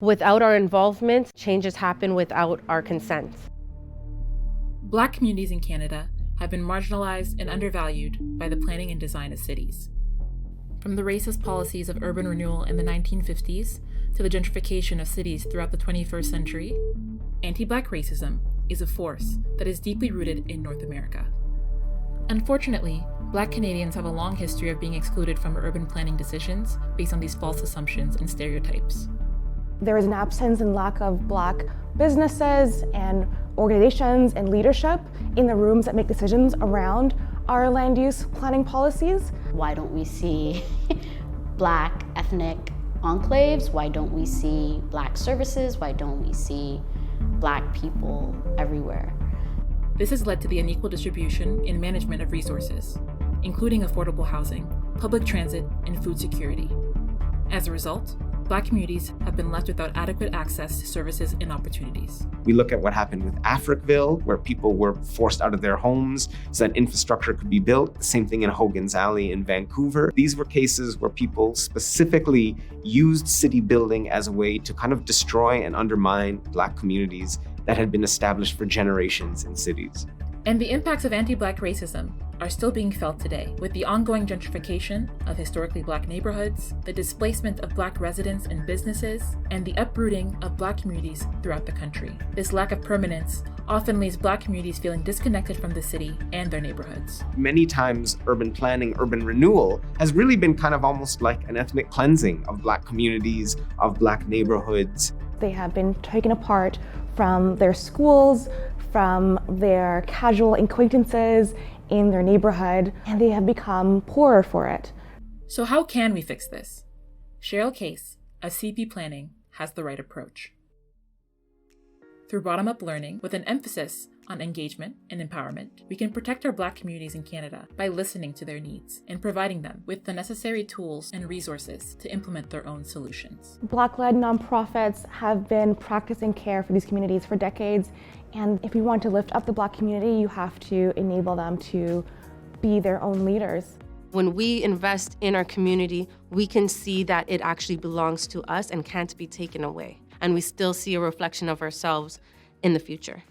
Without our involvement, changes happen without our consent. Black communities in Canada have been marginalized and undervalued by the planning and design of cities. From the racist policies of urban renewal in the 1950s to the gentrification of cities throughout the 21st century, anti-Black racism is a force that is deeply rooted in North America. Unfortunately, Black Canadians have a long history of being excluded from urban planning decisions based on these false assumptions and stereotypes. There is an absence and lack of Black businesses and organizations and leadership in the rooms that make decisions around our land use planning policies. Why don't we see Black ethnic enclaves? Why don't we see Black services? Why don't we see Black people everywhere? This has led to the unequal distribution and management of resources, including affordable housing, public transit, and food security. As a result, Black communities have been left without adequate access to services and opportunities. We look at what happened with Africville, where people were forced out of their homes so that infrastructure could be built. The same thing in Hogan's Alley in Vancouver. These were cases where people specifically used city building as a way to kind of destroy and undermine Black communities that had been established for generations in cities. And the impacts of anti-Black racism are still being felt today, with the ongoing gentrification of historically Black neighborhoods, the displacement of Black residents and businesses, and the uprooting of Black communities throughout the country. This lack of permanence often leaves Black communities feeling disconnected from the city and their neighborhoods. Many times, urban planning, urban renewal has really been kind of almost like an ethnic cleansing of Black communities, of Black neighborhoods. They have been taken apart from their schools, from their casual acquaintances in their neighborhood, and they have become poorer for it. So how can we fix this? Cheryl Case of CP Planning has the right approach. Through bottom-up learning with an emphasis on engagement and empowerment, we can protect our Black communities in Canada by listening to their needs and providing them with the necessary tools and resources to implement their own solutions. Black-led nonprofits have been practicing care for these communities for decades, and if you want to lift up the Black community, you have to enable them to be their own leaders. When we invest in our community, we can see that it actually belongs to us and can't be taken away. And we still see a reflection of ourselves in the future.